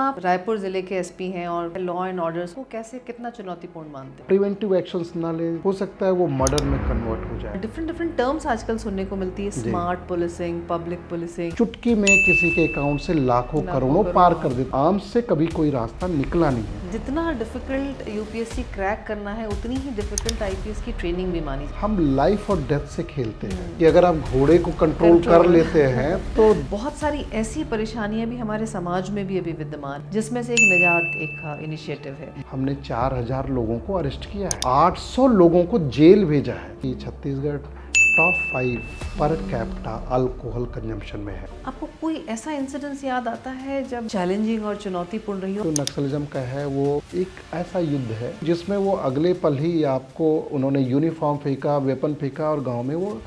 आप रायपुर ज़िले के एसपी हैं और लॉ एंड ऑर्डर्स को कैसे कितना चुनौतीपूर्ण मानते हैं? प्रिवेंटिव एक्शंस ना ले, हो सकता है वो मर्डर में कन्वर्ट हो जाए। डिफरेंट टर्म्स आजकल सुनने को मिलती है, जी। Smart policing, public policing. चुटकी में किसी के अकाउंट से लाखों करोड़ों पार कर देता। आर्म से कभी कोई रास्ता निकला नहीं है। जितना डिफिकल्ट यूपीएससी क्रैक करना है उतनी ही डिफिकल्ट आईपीएस की ट्रेनिंग भी मानी। हम लाइफ और डेथ से खेलते हैं कि अगर आप घोड़े को कंट्रोल कर लेते हैं तो बहुत सारी ऐसी परेशानियां भी हमारे समाज में भी अभी विद्यमान, जिसमें से एक निजात एक इनिशिएटिव है। हमने 4000 लोगों को अरेस्ट किया है, 800 लोगों को जेल भेजा है। ये Chhattisgarh top 5 per capita alcohol consumption में है। आपको कोई ऐसा इंसिडेंस याद आता है जब चैलेंजिंग और चुनौतीपूर्ण रही हो? जो नक्सलिज्म का है वो एक ऐसा युद्ध है जिसमें वो अगले पल ही आपको उन्होंने यूनिफॉर्म फेंका, वेपन फेंका और गांव में वो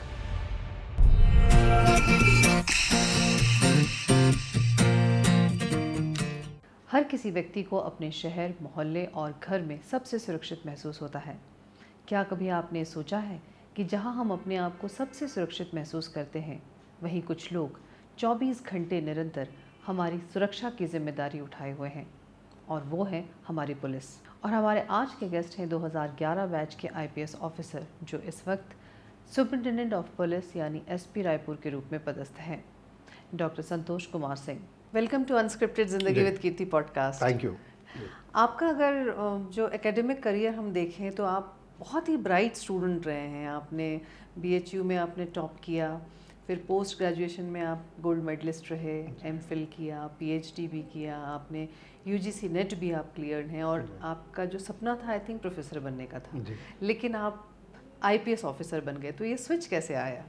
हर किसी व्यक्ति को अपने शहर, मोहल्ले और घर में सबसे सुरक्षित महसूस होता है। क्या कभी आपने सोचा है कि जहां हम अपने आप को सबसे सुरक्षित महसूस करते हैं, वहीं कुछ लोग 24 घंटे निरंतर हमारी सुरक्षा की जिम्मेदारी उठाए हुए हैं, और वो है हमारी पुलिस। और हमारे आज के गेस्ट हैं 2011 बैच के आईपीएस ऑफिसर, जो इस वक्त सुपरिटेंडेंट ऑफ पुलिस यानी एसपी रायपुर के रूप में पदस्थ हैं, doctor Santosh Kumar Singh. Welcome to unscripted Zindagi with Kirti podcast. Thank you. आपका अगर जो एकेडमिक करियर हम देखें तो आप बहुत ही ब्राइट स्टूडेंट रहे हैं। आपने बीएचयू में आपने टॉप किया, फिर पोस्ट ग्रेजुएशन में आप गोल्ड मेडलिस्ट रहे, एमफिल किया, पीएचडी भी किया, आपने यूजीसी नेट भी आप क्लियर हैं, और आपका जो सपना था आई थिंक प्रोफेसर बनने का था, लेकिन आप आईपीएस ऑफिसर बन गए। तो ये स्विच कैसे आया?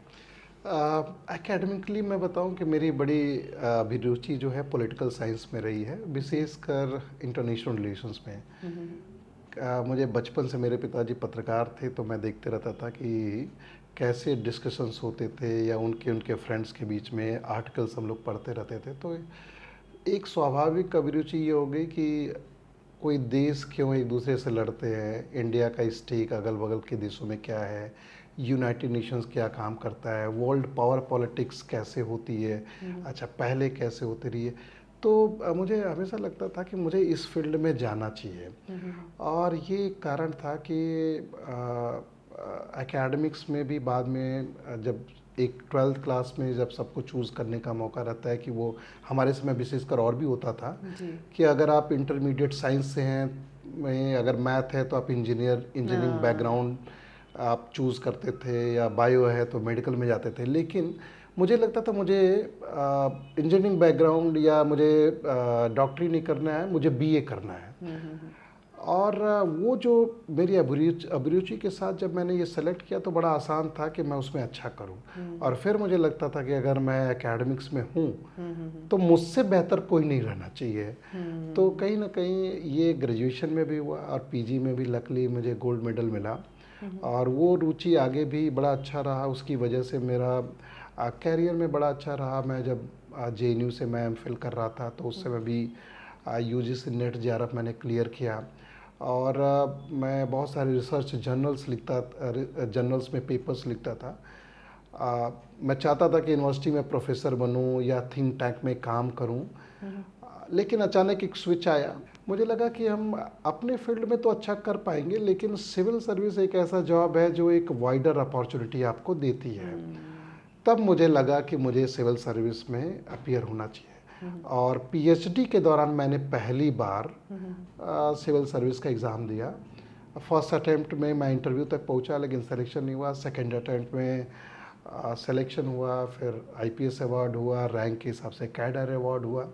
एकेडमिकली मैं बताऊं कि मेरी बड़ी अभिरुचि जो है पॉलिटिकल साइंस में रही है, विशेषकर इंटरनेशनल रिलेशंस में। मुझे बचपन से, मेरे पिताजी पत्रकार थे तो मैं देखते रहता था कि कैसे डिस्कशंस होते थे या उनके फ्रेंड्स के बीच में आर्टिकल्स हम लोग पढ़ते रहते थे। तो एक स्वाभाविक अभिरुचि ये हो गई कि कोई देश क्यों एक दूसरे से लड़ते हैं, इंडिया का स्टेक अगल बगल के देशों में क्या है, यूनाइटेड नेशंस क्या काम करता है, वर्ल्ड पावर पॉलिटिक्स कैसे होती है, अच्छा पहले कैसे होती रही है। तो मुझे हमेशा लगता था कि मुझे इस फील्ड में जाना चाहिए। और ये कारण था कि एकेडमिक्स में भी बाद में जब एक 12th क्लास में जब सबको चूज़ करने का मौका रहता है कि वो हमारे समय विशेषकर और भी होता था कि अगर आप इंटरमीडिएट साइंस से हैं, में अगर मैथ है तो आप इंजीनियरिंग बैकग्राउंड आप चूज़ करते थे, या बायो है तो मेडिकल में जाते थे। लेकिन मुझे लगता था मुझे इंजीनियरिंग बैकग्राउंड या मुझे डॉक्टरी नहीं करना है, मुझे बीए करना है। और वो जो मेरी अभिरुचि के साथ जब मैंने ये सेलेक्ट किया तो बड़ा आसान था कि मैं उसमें अच्छा करूं। और फिर मुझे लगता था कि अगर मैं एकेडमिक्स में हूं तो मुझसे बेहतर कोई नहीं रहना चाहिए। तो कहीं ना कहीं ये ग्रेजुएशन में भी हुआ और पीजी में भी लकीली मुझे गोल्ड मेडल मिला। और वो रुचि आगे भी बड़ा अच्छा रहा, उसकी वजह से मेरा कैरियर में बड़ा अच्छा रहा। मैं जब जेएनयू से मैं एमफिल कर रहा था तो उस समय भी यूजीसी नेट जेआरएफ मैंने क्लियर किया। और मैं बहुत सारे रिसर्च जर्नल्स में पेपर्स लिखता था। मैं चाहता था कि यूनिवर्सिटी में प्रोफेसर बनूं या थिंक टैंक में काम करूं। लेकिन अचानक एक स्विच आया। मुझे लगा कि हम अपने फील्ड में तो अच्छा कर पाएंगे, लेकिन सिविल सर्विस एक ऐसा जॉब है जो एक वाइडर अपॉर्चुनिटी आपको देती है। तब मुझे लगा कि मुझे सिविल सर्विस में अपीयर होना चाहिए। और पीएचडी के दौरान मैंने पहली बार सिविल सर्विस का एग्ज़ाम दिया। फर्स्ट अटेम्प्ट में मैं इंटरव्यू तक पहुंचा, लेकिन सिलेक्शन नहीं हुआ। सेकंड अटेम्प्ट में सिलेक्शन हुआ, फिर आईपीएस अवार्ड हुआ, रैंक के हिसाब से कैडर अवार्ड हुआ।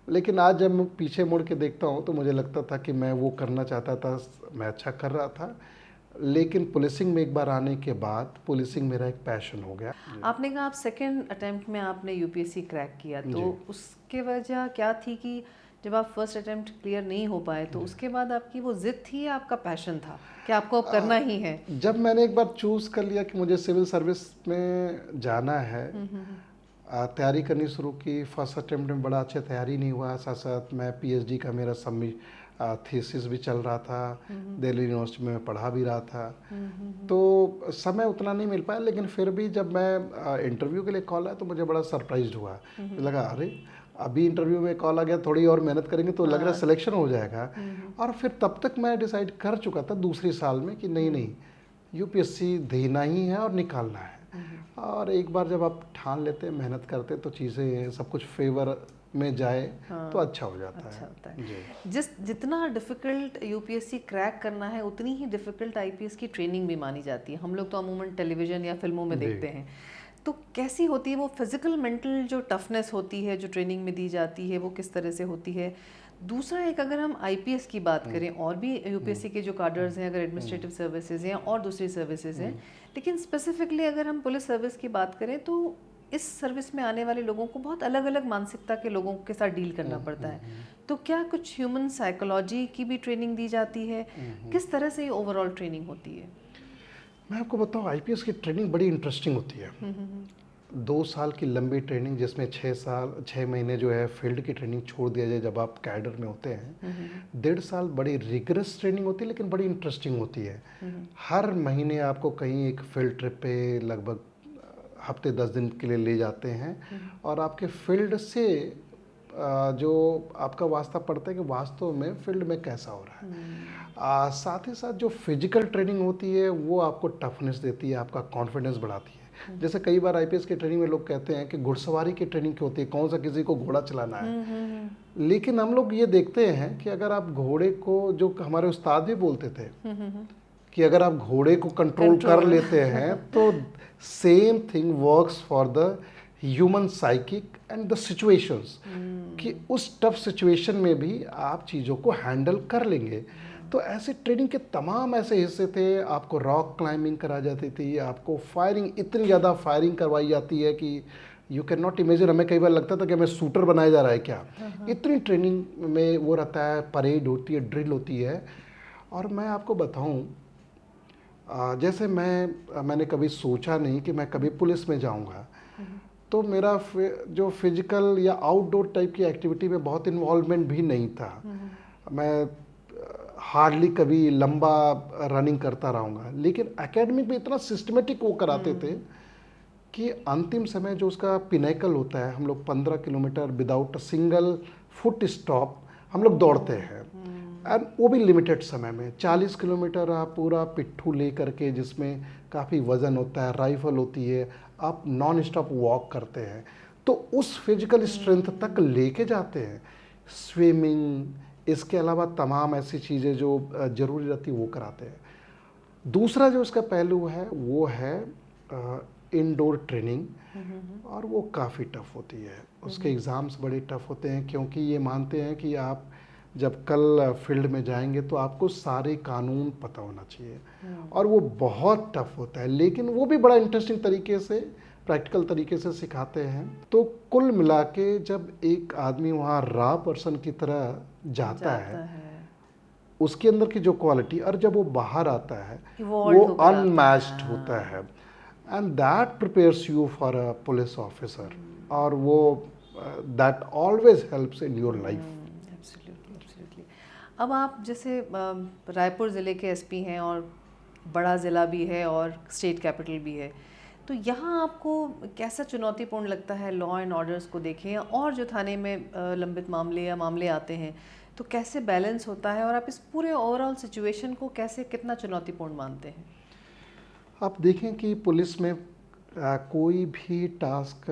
लेकिन आज जब मैं पीछे मुड़ के देखता हूँ तो मुझे लगता था कि मैं वो करना चाहता था, मैं अच्छा कर रहा था, लेकिन पुलिसिंग में एक बार आने के बाद पुलिसिंग मेरा एक पैशन हो गया। आपने कहा आप सेकंड अटेम्प्ट में आपने यूपीएससी क्रैक किया, तो उसके वजह क्या थी कि जब आप फर्स्ट अटेम्प्ट क्लियर नहीं हो पाए तो उसके बाद आपकी वो जिद थी या आपका पैशन था कि आपको अब करना ही है? जब मैंने एक बार चूज़ कर लिया कि मुझे सिविल सर्विस में जाना है, तैयारी करनी शुरू की। फर्स्ट अटेम्प्ट में बड़ा अच्छा तैयारी नहीं हुआ, साथ साथ मैं पीएचडी का मेरा थीसिस भी चल रहा था, दिल्ली यूनिवर्सिटी में पढ़ा भी रहा था। तो समय उतना नहीं मिल पाया, लेकिन फिर भी जब मैं इंटरव्यू के लिए कॉल आया तो मुझे बड़ा सरप्राइज हुआ। लगा अरे अभी इंटरव्यू में कॉल आ गया, थोड़ी और मेहनत करेंगे तो लग रहा है सिलेक्शन हो जाएगा। और फिर तब तक मैं डिसाइड कर चुका था दूसरी साल में कि नहीं नहीं, यूपीएससी देना ही है और निकालना है। और एक बार जब आप ठान लेते हैं, मेहनत करते हैं, तो चीज़ें सब कुछ फेवर में जाए तो अच्छा हो जाता अच्छा है। होता है। जी। जितना डिफ़िकल्ट यूपीएससी क्रैक करना है, उतनी ही डिफ़िकल्ट आईपीएस की ट्रेनिंग भी मानी जाती है। हम लोग तो अमूमन टेलीविज़न या फिल्मों में देखते हैं। तो कैसी होती है वो फिज़िकल मेंटल जो टफनेस होती है, जो ट्रेनिंग में दी जाती है, वो किस तरह से होती है? दूसरा एक, अगर हम आईपीएस की बात करें, और भी यूपीएससी के जो काडर्स हैं, अगर एडमिनिस्ट्रेटिव सर्विसेज हैं और दूसरी सर्विसेज हैं, लेकिन स्पेसिफिकली अगर हम पुलिस सर्विस की बात करें तो इस सर्विस में आने वाले लोगों को बहुत अलग अलग मानसिकता के लोगों के साथ डील करना पड़ता है। तो क्या कुछ ह्यूमन साइकोलॉजी की भी ट्रेनिंग दी जाती है? किस तरह से ये ओवरऑल ट्रेनिंग होती है? मैं आपको बताऊं, आईपीएस की ट्रेनिंग बड़ी इंटरेस्टिंग होती है। 2 साल की लंबी ट्रेनिंग, जिसमें 6 महीने जो है फील्ड की ट्रेनिंग छोड़ दिया जाए जब आप कैडर में होते हैं। 1.5 साल बड़ी रिगरस ट्रेनिंग होती है, लेकिन बड़ी इंटरेस्टिंग होती है। हर महीने आपको कहीं एक फील्ड ट्रिप पे लगभग हफ्ते 10 दिन के लिए ले जाते हैं, और आपके फील्ड से जो आपका वास्ता पड़ता है कि वास्तव में फील्ड में कैसा हो रहा है। साथ ही साथ जो फिजिकल ट्रेनिंग होती है वो आपको टफनेस देती है, आपका कॉन्फिडेंस बढ़ाती है। जैसे कई बार आईपीएस की ट्रेनिंग में लोग कहते हैं कि घुड़सवारी की ट्रेनिंग क्यों होती है, कौन सा किसी को घोड़ा चलाना है। लेकिन हम लोग ये देखते हैं कि अगर आप घोड़े को, जो हमारे उस्ताद भी बोलते थे कि अगर आप घोड़े को कंट्रोल कर लेते हैं तो same thing works for the human psychic and the situations, कि उस टफ सिचुएशन में भी आप चीज़ों को हैंडल कर लेंगे। तो ऐसे ट्रेनिंग के तमाम ऐसे हिस्से थे। आपको रॉक क्लाइंबिंग करा जाती थी, आपको फायरिंग, इतनी ज़्यादा फायरिंग करवाई जाती है कि यू कैन नॉट इमेजिन। हमें कई बार लगता था कि हमें शूटर बनाया जा रहा है क्या। इतनी ट्रेनिंग में वो रहता है, परेड होती है, ड्रिल होती है। और मैं आपको बताऊं, जैसे मैंने कभी सोचा नहीं कि मैं कभी पुलिस में जाऊंगा, तो मेरा जो फिजिकल या आउटडोर टाइप की एक्टिविटी में बहुत इन्वॉल्वमेंट भी नहीं था। मैं हार्डली कभी लंबा रनिंग करता रहूँगा, लेकिन एकेडमिक में इतना सिस्टमेटिक वो कराते थे कि अंतिम समय जो उसका पिनेकल होता है, हम लोग 15 kilometre without a single foot stop हम लोग दौड़ते हैं, एंड वो भी लिमिटेड समय में। 40 किलोमीटर आप पूरा पिट्ठू ले करके, जिसमें काफ़ी वज़न होता है, राइफल होती है, आप नॉन स्टॉप वॉक करते हैं, तो उस फिजिकल स्ट्रेंथ तक लेके जाते हैं। स्विमिंग, इसके अलावा तमाम ऐसी चीज़ें जो ज़रूरी रहती है वो कराते हैं। दूसरा जो इसका पहलू है वो है इंडोर ट्रेनिंग, और वो काफ़ी टफ होती है। उसके एग्ज़ाम्स बड़े टफ होते हैं, क्योंकि ये मानते हैं कि आप जब कल फील्ड में जाएंगे तो आपको सारे कानून पता होना चाहिए, और वो बहुत टफ होता है। लेकिन वो भी बड़ा इंटरेस्टिंग तरीके से, प्रैक्टिकल तरीके से सिखाते हैं। तो कुल मिला के जब एक आदमी वहाँ रॉ पर्सन की तरह जाता है, उसके अंदर की जो क्वालिटी, और जब वो बाहर आता है वो अनमैच्ड होता है, and that prepares you for a police officer, और वो that always helps in your life. Absolutely. अब आप जैसे रायपुर ज़िले के एसपी हैं, और बड़ा ज़िला भी है और स्टेट कैपिटल भी है, तो यहाँ आपको कैसा चुनौतीपूर्ण लगता है लॉ एंड ऑर्डर्स को देखें, और जो थाने में लंबित मामले या मामले आते हैं, तो कैसे बैलेंस होता है, और आप इस पूरे ओवरऑल सिचुएशन को कैसे, कितना चुनौतीपूर्ण मानते हैं? आप देखें कि पुलिस में कोई भी टास्क,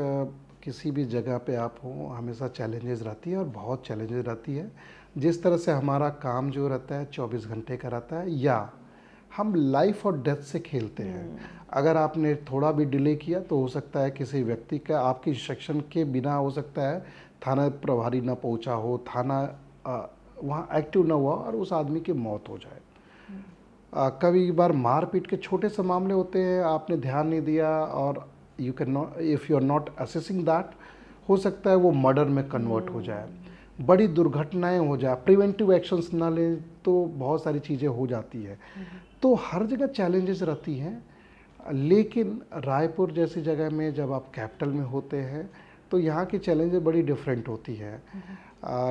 किसी भी जगह पे आप हो, हमेशा चैलेंजेस रहती है, और बहुत चैलेंजेस रहती है। जिस तरह से हमारा काम जो रहता है 24 घंटे का रहता है, या हम लाइफ और डेथ से खेलते हैं। अगर आपने थोड़ा भी डिले किया तो हो सकता है किसी व्यक्ति का, आपकी इंस्ट्रक्शन के बिना हो सकता है थाना प्रभारी ना पहुंचा हो, थाना वहाँ एक्टिव ना हुआ, और उस आदमी की मौत हो जाए। कभी बार मारपीट के छोटे से मामले होते हैं, आपने ध्यान नहीं दिया, और you can not, if you are not assessing that, हो सकता है वो मर्डर में कन्वर्ट हो जाए, बड़ी दुर्घटनाएं हो जाए, प्रिवेंटिव एक्शंस ना लें तो बहुत सारी चीज़ें हो जाती है। तो हर जगह चैलेंजेस रहती हैं, लेकिन रायपुर जैसी जगह में जब आप कैपिटल में होते हैं तो यहाँ की चैलेंजेस बड़ी डिफरेंट होती है।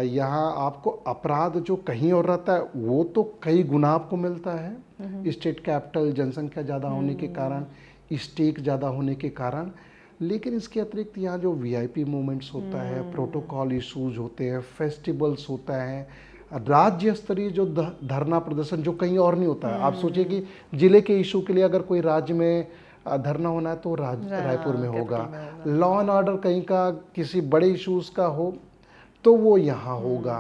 यहाँ आपको अपराध जो कहीं और रहता है वो तो कई गुना आपको मिलता है। स्टेट कैपिटल, जनसंख्या ज़्यादा होने के कारण, स्टेक ज़्यादा होने के कारण, लेकिन इसके अतिरिक्त यहाँ जो वीआईपी मूवमेंट्स होता है, प्रोटोकॉल इश्यूज होते हैं, फेस्टिवल्स होता है, राज्य स्तरीय जो धरना प्रदर्शन जो कहीं और नहीं होता है। आप सोचिए कि जिले के इशू के लिए अगर कोई राज्य में धरना होना है तो रायपुर में होगा। लॉ एंड ऑर्डर कहीं का किसी बड़े इश्यूज का हो तो वो यहाँ होगा।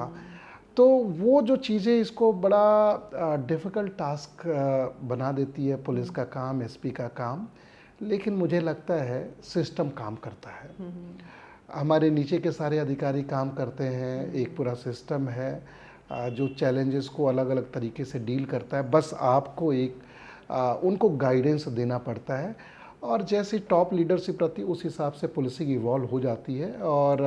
तो वो जो चीज़ें इसको बड़ा डिफ़िकल्ट टास्क बना देती है पुलिस का काम, एसपी का काम। लेकिन मुझे लगता है सिस्टम काम करता है, हमारे नीचे के सारे अधिकारी काम करते हैं, एक पूरा सिस्टम है जो चैलेंजेस को अलग अलग तरीके से डील करता है। बस आपको उनको गाइडेंस देना पड़ता है और जैसी टॉप लीडरशिप रहती है उस हिसाब से पुलिसिंग इवॉल्व हो जाती है। और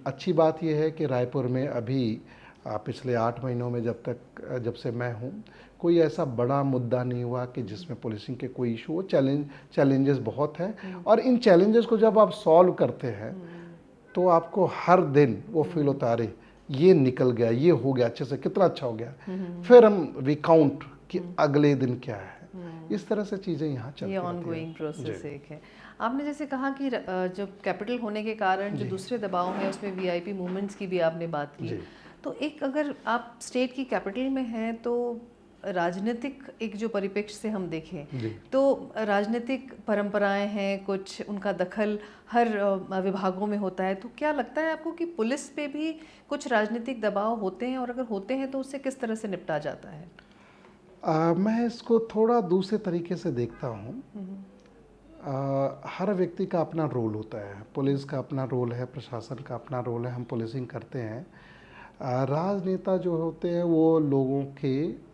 अच्छी बात यह है कि रायपुर में अभी पिछले 8 महीनों में जब से मैं हूँ, कोई ऐसा बड़ा मुद्दा नहीं हुआ कि जिसमें पुलिसिंग के कोई इशू हो। चैलेंजेस बहुत हैं और इन चैलेंजेस को जब आप सॉल्व करते हैं तो आपको हर दिन वो फील होता है अरे ये निकल गया, ये हो गया अच्छे से, कितना अच्छा हो गया। फिर हम रिकाउंट कि अगले दिन क्या है। इस तरह से चीज़ें यहाँ चलती हैं। ये ऑनगोइंग प्रोसेस एक है। आपने जैसे कहा कि जो कैपिटल होने के कारण जो दूसरे दबाव हैं उसमें वीआईपी मूवमेंट्स की भी आपने बात की। तो एक अगर आप स्टेट की कैपिटल में हैं तो राजनीतिक एक जो परिप्रेक्ष्य से हम देखें तो राजनीतिक परंपराएं हैं, कुछ उनका दखल हर विभागों में होता है। तो क्या लगता है आपको कि पुलिस पे भी कुछ राजनीतिक दबाव होते हैं और अगर होते हैं तो उससे किस तरह से निपटा जाता है? मैं इसको थोड़ा दूसरे तरीके से देखता हूँ। हर व्यक्ति का अपना रोल होता है, पुलिस का अपना रोल है, प्रशासन का अपना रोल है, हम पुलिसिंग करते हैं। राजनेता जो होते हैं वो लोगों के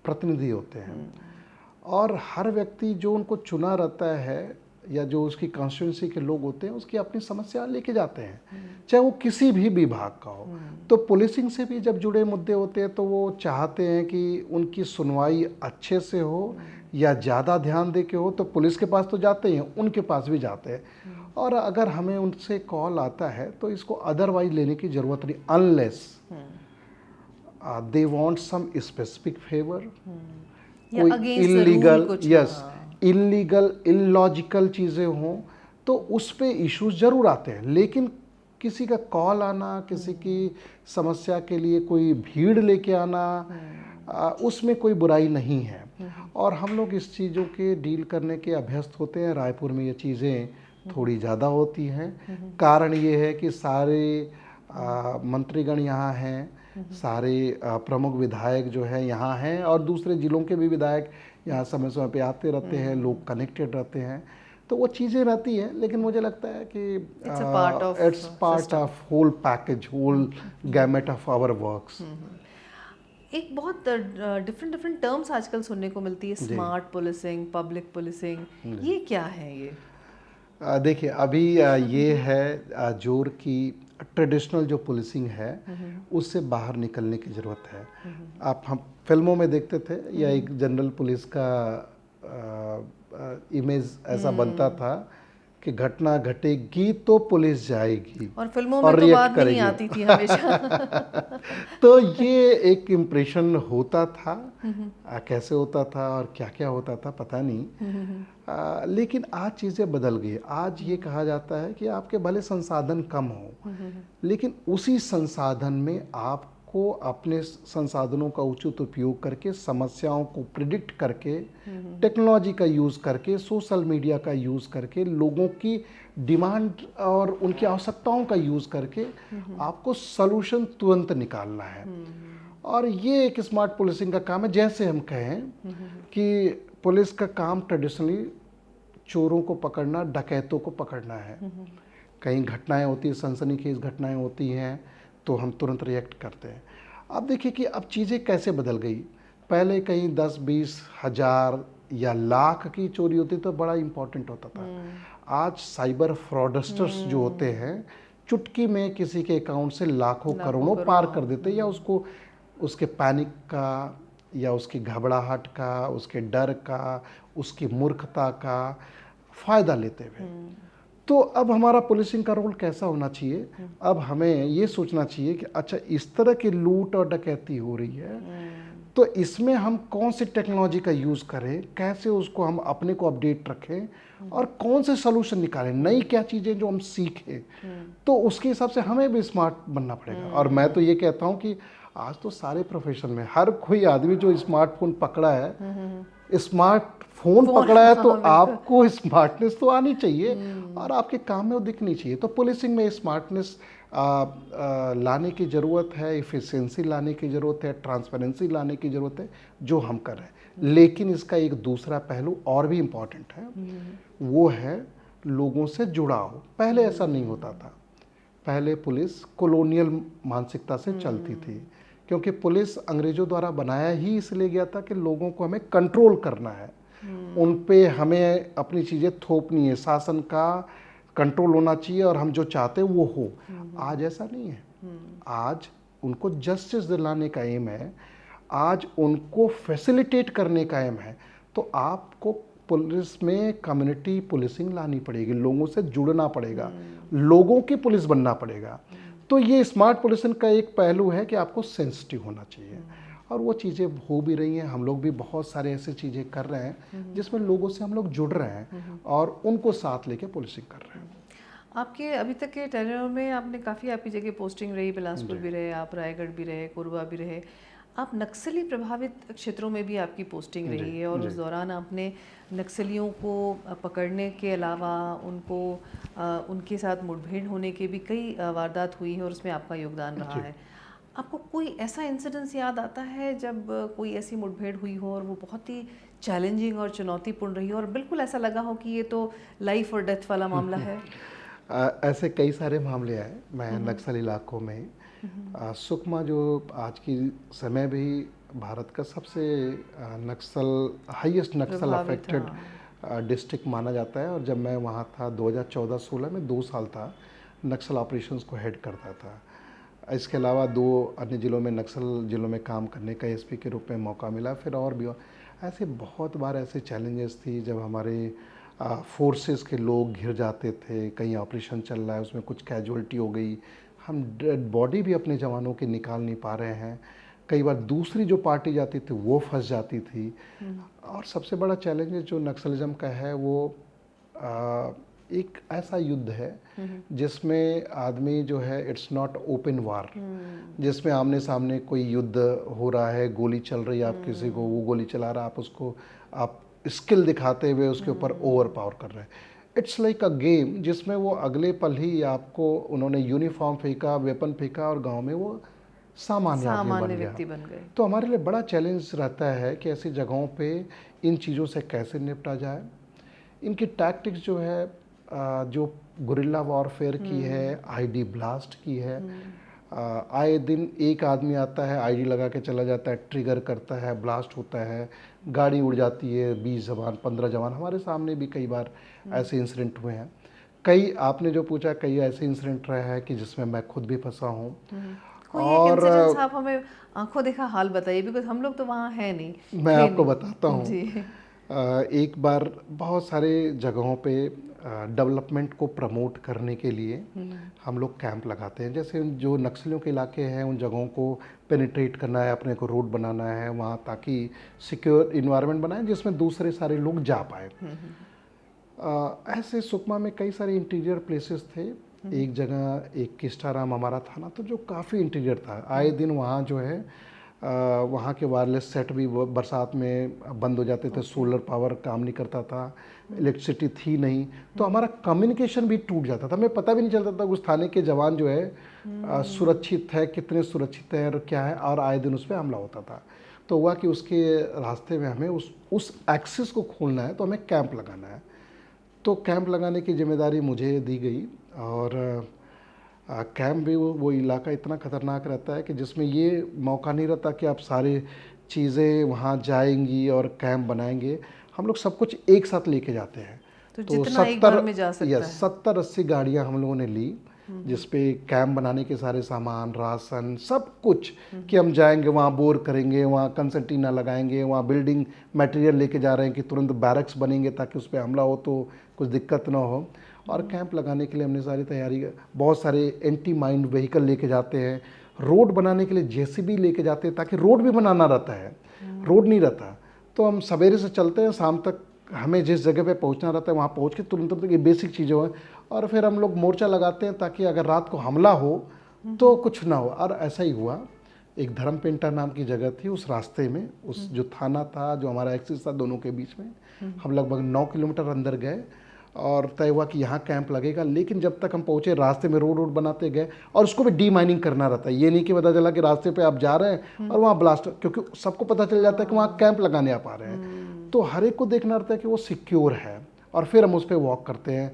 प्रतिनिधि होते हैं और हर व्यक्ति जो उनको चुना रहता है या जो उसकी कॉन्स्टिट्यूंसी के लोग होते हैं उसकी अपनी समस्या लेके जाते हैं, चाहे वो किसी भी विभाग का हो। तो पुलिसिंग से भी जब जुड़े मुद्दे होते हैं तो वो चाहते हैं कि उनकी सुनवाई अच्छे से हो या ज़्यादा ध्यान दे के हो, तो पुलिस के पास तो जाते हैं, उनके पास भी जाते हैं। और अगर हमें उनसे कॉल आता है तो इसको अदरवाइज लेने की ज़रूरत नहीं, unless they want some specific favour, कोई इलीगल, यस, इलीगल इलॉजिकल चीज़ें हों तो उस पे इश्यूज ज़रूर आते हैं। लेकिन किसी का कॉल आना, किसी की समस्या के लिए कोई भीड़ लेके आना, उसमें कोई बुराई नहीं है। और हम लोग इस चीज़ों के डील करने के अभ्यस्त होते हैं। रायपुर में ये चीज़ें थोड़ी ज़्यादा होती हैं। कारण ये है कि सारे मंत्रीगण यहाँ हैं, सारे प्रमुख विधायक जो है यहाँ हैं और दूसरे ज़िलों के भी विधायक यहाँ समय समय पे आते रहते हैं, लोग कनेक्टेड रहते हैं, तो वो चीज़ें रहती हैं। लेकिन मुझे लगता है कि it's part of whole package, whole gamut of our works. एक बहुत डिफरेंट टर्म्स आजकल सुनने को मिलती है, स्मार्ट पुलिसिंग, पब्लिक पुलिसिंग, ये क्या है? ये देखिए अभी ये है जोर की ट्रेडिशनल जो पुलिसिंग है उससे बाहर निकलने की ज़रूरत है। हम फिल्मों में देखते थे या एक जनरल पुलिस का इमेज ऐसा बनता था कि घटना घटेगी तो पुलिस जाएगी और फिल्मों में तो बात नहीं आती थी हमेशा। तो ये एक इम्प्रेशन होता था। कैसे होता था और क्या क्या होता था पता नहीं। लेकिन आज चीज़ें बदल गई। आज ये कहा जाता है कि आपके भले संसाधन कम हो लेकिन उसी संसाधन में आपको अपने संसाधनों का उचित उपयोग करके, समस्याओं को प्रिडिक्ट करके, टेक्नोलॉजी का यूज़ करके, सोशल मीडिया का यूज़ करके, लोगों की डिमांड और उनकी आवश्यकताओं का यूज़ करके आपको सलूशन तुरंत निकालना है। और ये एक स्मार्ट पुलिसिंग का काम है। जैसे हम कहें कि पुलिस का काम ट्रेडिशनली चोरों को पकड़ना, डकैतों को पकड़ना है। कहीं घटनाएं होती हैं, सनसनीखेज घटनाएं होती हैं तो हम तुरंत रिएक्ट करते हैं। अब देखिए कि अब चीज़ें कैसे बदल गई। पहले कहीं 10-20 हज़ार या लाख की चोरी होती तो बड़ा इम्पोर्टेंट होता था। आज साइबर फ्रॉडस्टर्स जो होते हैं चुटकी में किसी के अकाउंट से लाखों करोड़ों पार कर देते, या उसको उसके पैनिक का या उसकी घबराहट का, उसके डर का, उसकी मूर्खता का फ़ायदा लेते हुए। तो अब हमारा पुलिसिंग का रोल कैसा होना चाहिए? अब हमें ये सोचना चाहिए कि अच्छा इस तरह की लूट और डकैती हो रही है तो इसमें हम कौन सी टेक्नोलॉजी का यूज़ करें, कैसे उसको हम अपने को अपडेट रखें और कौन से सोल्यूशन निकालें, नई क्या चीज़ें जो हम सीखें, तो उसके हिसाब से हमें भी स्मार्ट बनना पड़ेगा। और मैं तो ये कहता हूँ कि आज तो सारे प्रोफेशन में हर कोई आदमी जो स्मार्टफोन पकड़ा है, स्मार्टफोन पकड़ा है, तो आपको स्मार्टनेस तो आनी चाहिए और आपके काम में वो दिखनी चाहिए। तो पुलिसिंग में स्मार्टनेस लाने की ज़रूरत है, इफ़िशियंसी लाने की ज़रूरत है, ट्रांसपेरेंसी लाने की ज़रूरत है, जो हम कर रहे हैं। लेकिन इसका एक दूसरा पहलू और भी इम्पॉर्टेंट है, वो है लोगों से जुड़ाव। पहले ऐसा नहीं होता था। पहले पुलिस कॉलोनियल मानसिकता से चलती थी, क्योंकि पुलिस अंग्रेज़ों द्वारा बनाया ही इसलिए गया था कि लोगों को हमें कंट्रोल करना है, उन पे हमें अपनी चीज़ें थोपनी है, शासन का कंट्रोल होना चाहिए और हम जो चाहते हैं वो हो। आज ऐसा नहीं है। आज उनको जस्टिस दिलाने का एम है, आज उनको फैसिलिटेट करने का एम है। तो आपको पुलिस में कम्युनिटी पुलिसिंग लानी पड़ेगी, लोगों से जुड़ना पड़ेगा, लोगों की पुलिस बनना पड़ेगा। तो ये स्मार्ट पुलिसिंग का एक पहलू है कि आपको सेंसिटिव होना चाहिए, और वो चीज़ें हो भी रही हैं। हम लोग भी बहुत सारे ऐसे चीज़ें कर रहे हैं जिसमें लोगों से हम लोग जुड़ रहे हैं और उनको साथ लेके पुलिसिंग कर रहे हैं। आपके अभी तक के टेन्योर में आपने काफ़ी, आपकी जगह पोस्टिंग रही, बिलासपुर भी रहे आप, रायगढ़ भी रहे, कोरबा भी रहे, आप नक्सली प्रभावित क्षेत्रों में भी आपकी पोस्टिंग रही है, और उस दौरान आपने नक्सलियों को पकड़ने के अलावा उनको उनके साथ मुठभेड़ होने के भी कई वारदात हुई हैं और उसमें आपका योगदान रहा है। आपको कोई ऐसा इंसिडेंस याद आता है जब कोई ऐसी मुठभेड़ हुई हो और वो बहुत ही चैलेंजिंग और चुनौतीपूर्ण रही हो और बिल्कुल ऐसा लगा हो कि ये तो लाइफ और डेथ वाला मामला है? ऐसे कई सारे मामले आए मैं नक्सल इलाकों में। सुकमा जो आज की समय भी भारत का सबसे हाईएस्ट नक्सल अफेक्टेड डिस्ट्रिक्ट माना जाता है, और जब मैं वहाँ था 2014-16 में 2 साल था, नक्सल ऑपरेशंस को हेड करता था। इसके अलावा 2 अन्य ज़िलों में नक्सल ज़िलों में काम करने का एसपी के रूप में मौका मिला। फिर और भी ऐसे बहुत बार ऐसे चैलेंजेस थी जब हमारे फोर्सेस के लोग घिर जाते थे, कहीं ऑपरेशन चल रहा है, उसमें कुछ कैजुअल्टी हो गई, हम डेड बॉडी भी अपने जवानों की निकाल नहीं पा रहे हैं। कई बार दूसरी जो पार्टी जाती थी वो फंस जाती थी। और सबसे बड़ा चैलेंज जो नक्सलिज्म का है वो एक ऐसा युद्ध है जिसमें आदमी जो है, इट्स नॉट ओपन वार, जिसमें आमने सामने कोई युद्ध हो रहा है, गोली चल रही है, आप किसी को, वो गोली चला रहा है, आप उसको आप स्किल दिखाते हुए उसके ऊपर ओवर पावर कर रहे हैं। इट्स लाइक अ गेम जिसमें वो अगले पल ही आपको उन्होंने यूनिफॉर्म फेंका, वेपन फेंका और गांव में वो सामान्य व्यक्ति बन गए। तो हमारे लिए बड़ा चैलेंज रहता है कि ऐसी जगहों पे इन चीज़ों से कैसे निपटा जाए। इनकी टैक्टिक्स जो है, जो गुरिल्ला वॉरफेयर की है, आईडी ब्लास्ट की है। आए दिन एक आदमी आता है, आईडी लगा के चला जाता है, ट्रिगर करता है, ब्लास्ट होता है, गाड़ी उड़ जाती है, 20 जवान 15 जवान। हमारे सामने भी कई बार ऐसे इंसिडेंट हुए हैं। कई, आपने जो पूछा, कई ऐसे इंसिडेंट रहे हैं कि जिसमें मैं खुद भी फंसा हूँ। और आप हमें आंखों देखा हाल बताइए, बिकॉज हम लोग तो वहाँ है नहीं। मैं आपको बताता हूँ। एक बार बहुत सारे जगहों पे डेवलपमेंट को प्रमोट करने के लिए हम लोग कैंप लगाते हैं। जैसे जो नक्सलियों के इलाके हैं उन जगहों को पेनिट्रेट करना है, अपने को रोड बनाना है वहाँ, ताकि सिक्योर इन्वायरमेंट बनाए जिसमें दूसरे सारे लोग जा पाए। ऐसे सुकमा में कई सारे इंटीरियर प्लेसेस थे। एक जगह, एक किस्टाराम हमारा थाना, तो जो काफ़ी इंटीरियर था। आए दिन वहाँ जो है वहाँ के वायरलेस सेट भी बरसात में बंद हो जाते थे, सोलर पावर काम नहीं करता था, इलेक्ट्रिसिटी थी नहीं, तो हमारा कम्युनिकेशन भी टूट जाता था। हमें पता भी नहीं चलता था उस थाने के जवान जो है सुरक्षित है, कितने सुरक्षित है और क्या है, और आए दिन उस पर हमला होता था। तो हुआ कि उसके रास्ते में हमें उस एक्सेस को खोलना है, तो हमें कैंप लगाना है। तो कैंप लगाने की जिम्मेदारी मुझे दी गई, और कैंप भी वो इलाका इतना ख़तरनाक रहता है कि जिसमें ये मौका नहीं रहता कि आप सारी चीज़ें वहाँ जाएंगी और कैंप बनाएंगे। हम लोग सब कुछ एक साथ लेके जाते हैं। तो 70-80 गाड़ियाँ हम लोगों ने ली, जिसपे कैंप बनाने के सारे सामान, राशन, सब कुछ, कि हम जाएंगे वहाँ, बोर करेंगे, वहाँ कंसर्टीना लगाएंगे, वहाँ बिल्डिंग मटेरियल लेके जा रहे हैं कि तुरंत बैरक्स बनेंगे ताकि उस पर हमला हो तो कुछ दिक्कत ना हो। और कैंप लगाने के लिए हमने सारी तैयारी, बहुत सारे एंटी माइन व्हीकल लेके जाते हैं, रोड बनाने के लिए जेसीबी लेके जाते हैं ताकि रोड भी बनाना रहता है, रोड नहीं रहता। तो हम सवेरे से चलते हैं, शाम तक हमें जिस जगह पे पहुंचना रहता है वहाँ पहुंच के तुरंत ये बेसिक चीज़ें हैं। और फिर हम लोग मोर्चा लगाते हैं ताकि अगर रात को हमला हो तो कुछ ना हो। और ऐसा ही हुआ। एक धर्मपेंटा नाम की जगह थी, उस रास्ते में उस जो थाना था, जो हमारा एक्सिस था, दोनों के बीच में हम लगभग 9 किलोमीटर अंदर गए और तय हुआ कि यहाँ कैंप लगेगा। लेकिन जब तक हम पहुँचे, रास्ते में रोड बनाते गए और उसको भी डी माइनिंग करना रहता है। ये नहीं कि पता चला कि रास्ते पे आप जा रहे हैं और वहाँ ब्लास्ट, क्योंकि सबको पता चल जाता है कि वहाँ कैंप लगाने आप आ रहे हैं। तो हर एक को देखना रहता है कि वो सिक्योर है और फिर हम उस पर वॉक करते हैं।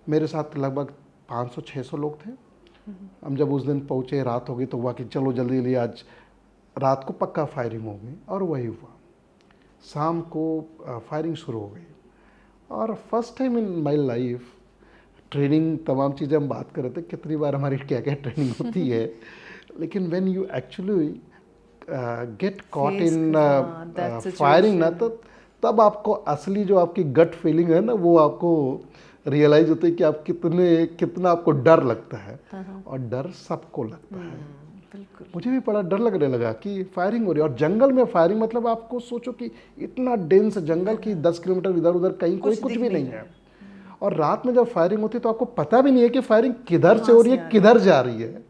मेरे साथ लगभग 500-600 लोग थे। हम जब उस दिन पहुँचे, रात हो गई, तो हुआ कि चलो जल्दी जल्दी आज रात को पक्का फायरिंग हो गई। और वही हुआ, शाम को फायरिंग शुरू हो गई। और first time in my life training, तमाम चीज़ें हम बात कर रहे थे, कितनी बार हमारी क्या क्या ट्रेनिंग होती है, लेकिन when you actually get caught in firing ना, तो तब आपको असली जो आपकी गट फीलिंग है ना, वो आपको रियलाइज होता है कि आप कितना आपको डर लगता है। और डर सबको लगता है। बिल्कुल। मुझे भी बड़ा डर लगने लगा कि फायरिंग हो रही है। और जंगल में फायरिंग मतलब आपको सोचो कि इतना डेंस जंगल की 10 किलोमीटर इधर उधर कहीं कोई कुछ भी नहीं है। और रात में जब फायरिंग होती है तो आपको पता भी नहीं है कि फायरिंग किधर से हो रही है, किधर जा रही है।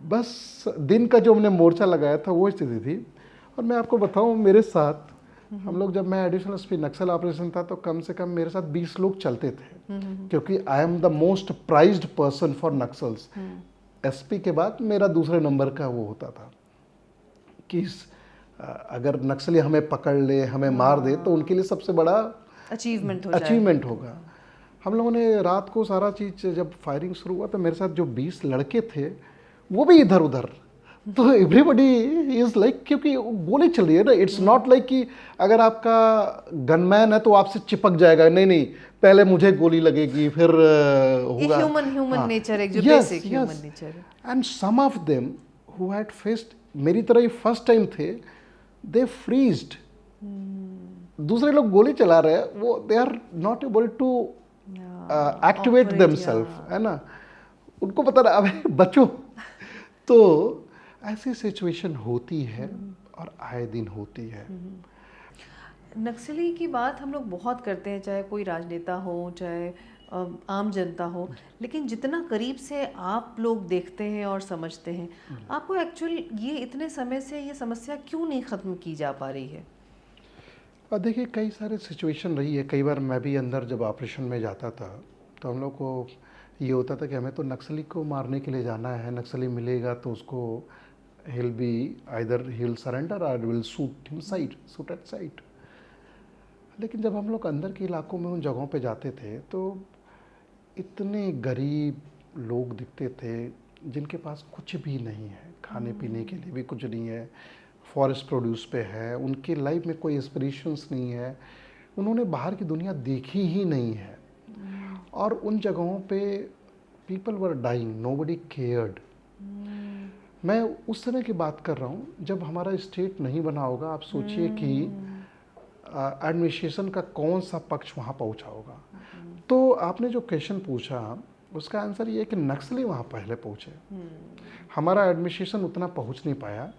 बस दिन का जो हमने मोर्चा लगाया था वो स्थिति थी। और मैं आपको बताऊं, मेरे साथ हम लोग, जब मैं एडिशनल एसपी नक्सल ऑपरेशन था, तो कम से कम मेरे साथ 20 लोग चलते थे, क्योंकि I am the most prized person for Naxals. SP के बाद मेरा दूसरे नंबर का वो होता था कि अगर नक्सली हमें पकड़ ले, हमें मार दे, तो उनके लिए सबसे बड़ा अचीवमेंट होगा। हम लोगों ने रात को सारा चीज़, जब फायरिंग शुरू हुआ तो मेरे साथ जो 20 लड़के थे वो भी इधर उधर, तो एवरीबडी इज लाइक, क्योंकि गोली चल रही है ना। इट्स नॉट लाइक कि अगर आपका गनमैन है तो आपसे चिपक जाएगा, नहीं नहीं, पहले मुझे गोली लगेगी फिर होगा। ह्यूमन नेचर, एक जो बेसिक ह्यूमन नेचर है। And some of them who had faced, मेरी तरह ही फर्स्ट टाइम थे, दे फ्रीज्ड। दूसरे लोग गोली चला रहे हैं, वो they are not able to activate themself, है ना। उनको पता ना, अबे बचो। तो ऐसी सिचुएशन होती है और आए दिन होती है। नक्सली की बात हम लोग बहुत करते हैं, चाहे कोई राजनेता हो, चाहे आम जनता हो, लेकिन जितना करीब से आप लोग देखते हैं और समझते हैं, आपको एक्चुअल ये इतने समय से ये समस्या क्यों नहीं ख़त्म की जा पा रही है? और देखिए, कई सारे सिचुएशन रही है। कई बार मैं भी अंदर जब ऑपरेशन में जाता था तो हम लोग को ये होता था कि हमें तो नक्सली को मारने के लिए जाना है, नक्सली मिलेगा तो उसको he'll be either he'll surrender or will shoot at sight। लेकिन जब हम लोग अंदर के इलाकों में उन जगहों पे जाते थे तो इतने गरीब लोग दिखते थे जिनके पास कुछ भी नहीं है, खाने पीने के लिए भी कुछ नहीं है, फॉरेस्ट प्रोड्यूस पे है, उनकी लाइफ में कोई एस्पिरेशंस नहीं है, उन्होंने बाहर की दुनिया देखी ही नहीं है। और उन जगहों पे people were dying, nobody cared. मैं उस समय की बात कर रहा हूँ जब हमारा स्टेट नहीं बना होगा। आप सोचिए कि एडमिनिस्ट्रेशन का कौन सा पक्ष वहाँ पहुँचा होगा। तो आपने जो क्वेश्चन पूछा उसका आंसर ये है कि नक्सली वहाँ पहले पहुँचे, हमारा एडमिनिस्ट्रेशन उतना पहुँच नहीं पाया।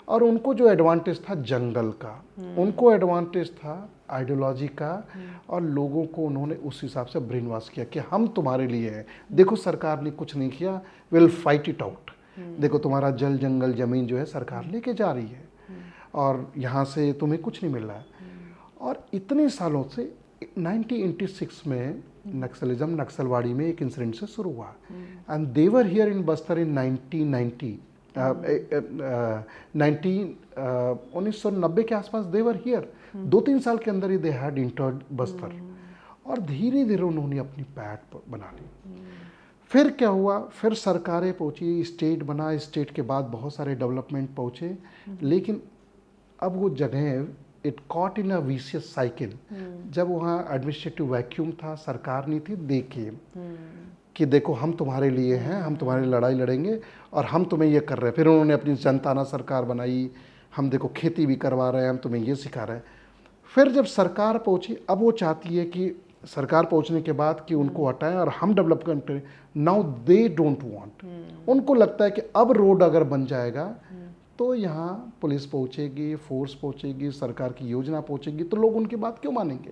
और उनको जो एडवांटेज था जंगल का, उनको एडवांटेज था आइडियोलॉजी का, और लोगों को उन्होंने उस हिसाब से ब्रेन वॉश किया कि हम तुम्हारे लिए हैं। देखो सरकार ने कुछ नहीं किया, विल फाइट इट आउट। देखो तुम्हारा जल जंगल ज़मीन जो है सरकार लेके जा रही है और यहाँ से तुम्हें कुछ नहीं मिल रहा है। और इतने सालों से 1986 में नक्सलिज्म, नक्सलवाड़ी में एक इंसिडेंट से शुरू हुआ। And they were here in Bastar in 1990 के आसपास दे वर हियर। 2-3 साल के अंदर ही दे हैड इंटर्ड बस्तर। और धीरे धीरे उन्होंने अपनी पैठ बना ली। फिर क्या हुआ, फिर सरकारें पहुंची, स्टेट बना, स्टेट के बाद बहुत सारे डेवलपमेंट पहुंचे, लेकिन अब वो जगह it caught in a vicious cycle. जब वहाँ एडमिनिस्ट्रेटिव वैक्यूम था, सरकार नहीं थी, देखिए कि देखो हम तुम्हारे लिए हैं, हम तुम्हारी लड़ाई लड़ेंगे और हम तुम्हें ये कर रहे हैं। फिर उन्होंने अपनी जनताना सरकार बनाई, हम देखो खेती भी करवा रहे हैं, हम तुम्हें ये सिखा रहे हैं। फिर जब सरकार पहुंची, अब वो चाहती है कि सरकार पहुंचने के बाद कि उनको हटाएं और हम डेवलपमेंट करें, नाउ दे डोंट वांट। उनको लगता है कि अब रोड अगर बन जाएगा तो यहाँ पुलिस पहुंचेगी, फोर्स पहुंचेगी, सरकार की योजना पहुंचेगी, तो लोग उनकी बात क्यों मानेंगे।